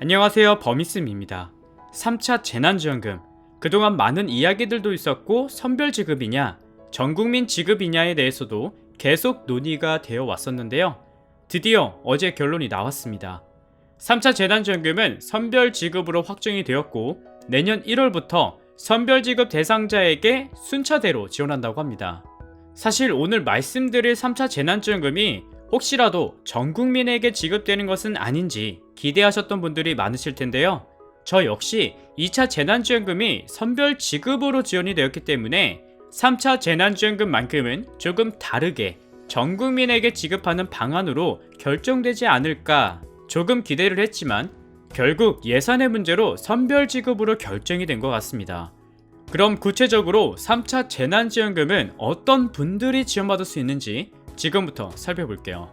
안녕하세요, 버미쌤입니다. 3차 재난지원금, 그동안 많은 이야기들도 있었고 선별지급이냐, 전국민 지급이냐에 대해서도 계속 논의가 되어 왔었는데요. 드디어 어제 결론이 나왔습니다. 3차 재난지원금은 선별지급으로 확정이 되었고 내년 1월부터 선별지급 대상자에게 순차대로 지원한다고 합니다. 사실 오늘 말씀드릴 3차 재난지원금이 혹시라도 전 국민에게 지급되는 것은 아닌지 기대하셨던 분들이 많으실 텐데요. 저 역시 2차 재난지원금이 선별 지급으로 지원이 되었기 때문에 3차 재난지원금만큼은 조금 다르게 전 국민에게 지급하는 방안으로 결정되지 않을까 조금 기대를 했지만 결국 예산의 문제로 선별 지급으로 결정이 된 것 같습니다. 그럼 구체적으로 3차 재난지원금은 어떤 분들이 지원받을 수 있는지 지금부터 살펴볼게요.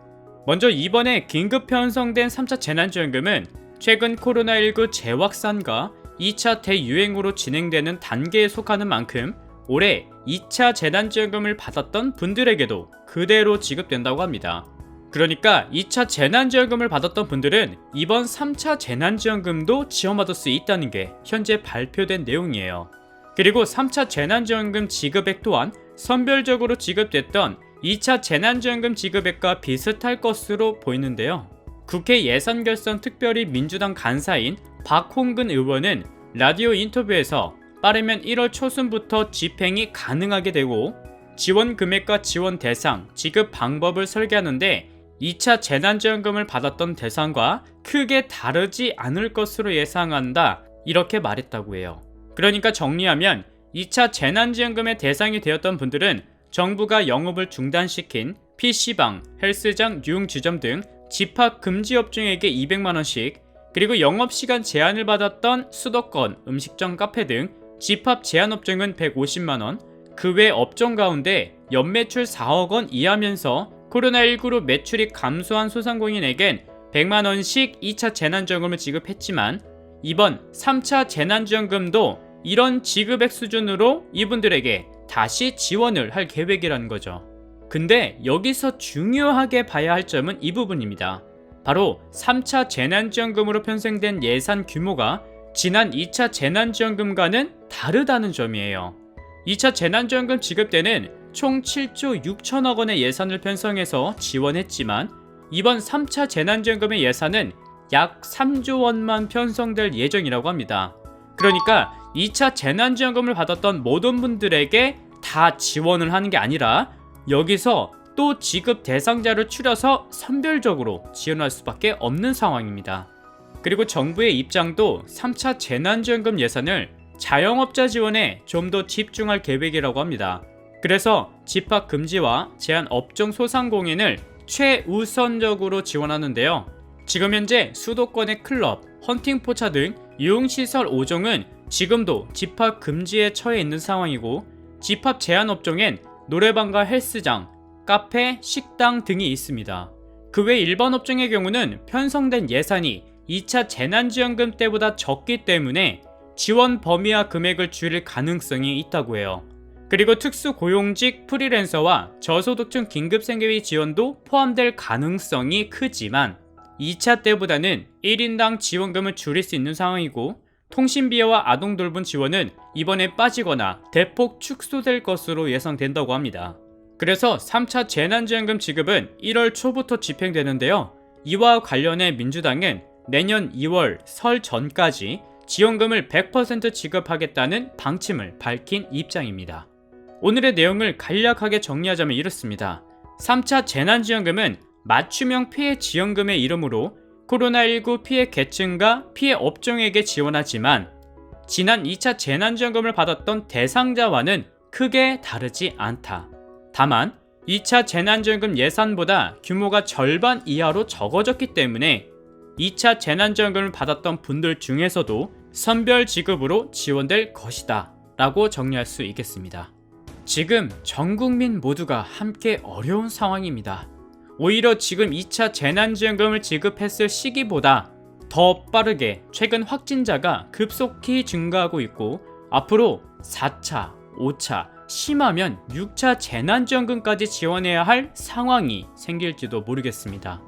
먼저 이번에 긴급 편성된 3차 재난지원금은 최근 코로나19 재확산과 2차 대유행으로 진행되는 단계에 속하는 만큼 올해 2차 재난지원금을 받았던 분들에게도 그대로 지급된다고 합니다. 그러니까 2차 재난지원금을 받았던 분들은 이번 3차 재난지원금도 지원받을 수 있다는 게 현재 발표된 내용이에요. 그리고 3차 재난지원금 지급액 또한 선별적으로 지급됐던 2차 재난지원금 지급액과 비슷할 것으로 보이는데요. 국회 예산결산특별위 민주당 간사인 박홍근 의원은 라디오 인터뷰에서 빠르면 1월 초순부터 집행이 가능하게 되고 지원 금액과 지원 대상, 지급 방법을 설계하는데 2차 재난지원금을 받았던 대상과 크게 다르지 않을 것으로 예상한다, 이렇게 말했다고 해요. 그러니까 정리하면 2차 재난지원금의 대상이 되었던 분들은 정부가 영업을 중단시킨 PC방, 헬스장, 유흥지점 등 집합금지업종에게 200만원씩, 그리고 영업시간 제한을 받았던 수도권, 음식점, 카페 등 집합제한업종은 150만원, 그 외 업종 가운데 연매출 4억원 이하면서 코로나19로 매출이 감소한 소상공인에겐 100만원씩 2차 재난지원금을 지급했지만 이번 3차 재난지원금도 이런 지급액 수준으로 이분들에게 다시 지원을 할 계획이라는 거죠. 근데 여기서 중요하게 봐야 할 점은 이 부분입니다. 바로 3차 재난지원금으로 편성된 예산 규모가 지난 2차 재난지원금과는 다르다는 점이에요. 2차 재난지원금 지급 때는 총 7조 6천억 원의 예산을 편성해서 지원했지만 이번 3차 재난지원금의 예산은 약 3조 원만 편성될 예정이라고 합니다. 그러니까 2차 재난지원금을 받았던 모든 분들에게 다 지원을 하는 게 아니라 여기서 또 지급 대상자를 추려서 선별적으로 지원할 수밖에 없는 상황입니다. 그리고 정부의 입장도 3차 재난지원금 예산을 자영업자 지원에 좀 더 집중할 계획이라고 합니다. 그래서 집합금지와 제한 업종 소상공인을 최우선적으로 지원하는데요. 지금 현재 수도권의 클럽, 헌팅포차 등 유흥시설 5종은 지금도 집합금지에 처해 있는 상황이고 집합 제한 업종엔 노래방과 헬스장, 카페, 식당 등이 있습니다. 그 외 일반 업종의 경우는 편성된 예산이 2차 재난지원금 때보다 적기 때문에 지원 범위와 금액을 줄일 가능성이 있다고 해요. 그리고 특수고용직 프리랜서와 저소득층 긴급생계비 지원도 포함될 가능성이 크지만 2차 때보다는 1인당 지원금을 줄일 수 있는 상황이고 통신비와 아동돌봄 지원은 이번에 빠지거나 대폭 축소될 것으로 예상된다고 합니다. 그래서 3차 재난지원금 지급은 1월 초부터 집행되는데요. 이와 관련해 민주당은 내년 2월 설 전까지 지원금을 100% 지급하겠다는 방침을 밝힌 입장입니다. 오늘의 내용을 간략하게 정리하자면 이렇습니다. 3차 재난지원금은 맞춤형 피해 지원금의 이름으로 코로나19 피해 계층과 피해 업종에게 지원하지만 지난 2차 재난지원금을 받았던 대상자와는 크게 다르지 않다. 다만 2차 재난지원금 예산보다 규모가 절반 이하로 적어졌기 때문에 2차 재난지원금을 받았던 분들 중에서도 선별 지급으로 지원될 것이다 라고 정리할 수 있겠습니다. 지금 전 국민 모두가 함께 어려운 상황입니다. 오히려 지금 2차 재난지원금을 지급했을 시기보다 더 빠르게 최근 확진자가 급속히 증가하고 있고 앞으로 4차, 5차, 심하면 6차 재난지원금까지 지원해야 할 상황이 생길지도 모르겠습니다.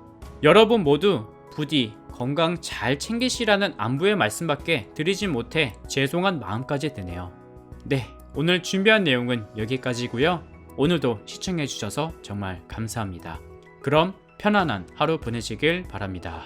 여러분 모두 부디 건강 잘 챙기시라는 안부의 말씀밖에 드리지 못해 죄송한 마음까지 드네요. 네, 오늘 준비한 내용은 여기까지고요. 오늘도 시청해주셔서 정말 감사합니다. 그럼 편안한 하루 보내시길 바랍니다.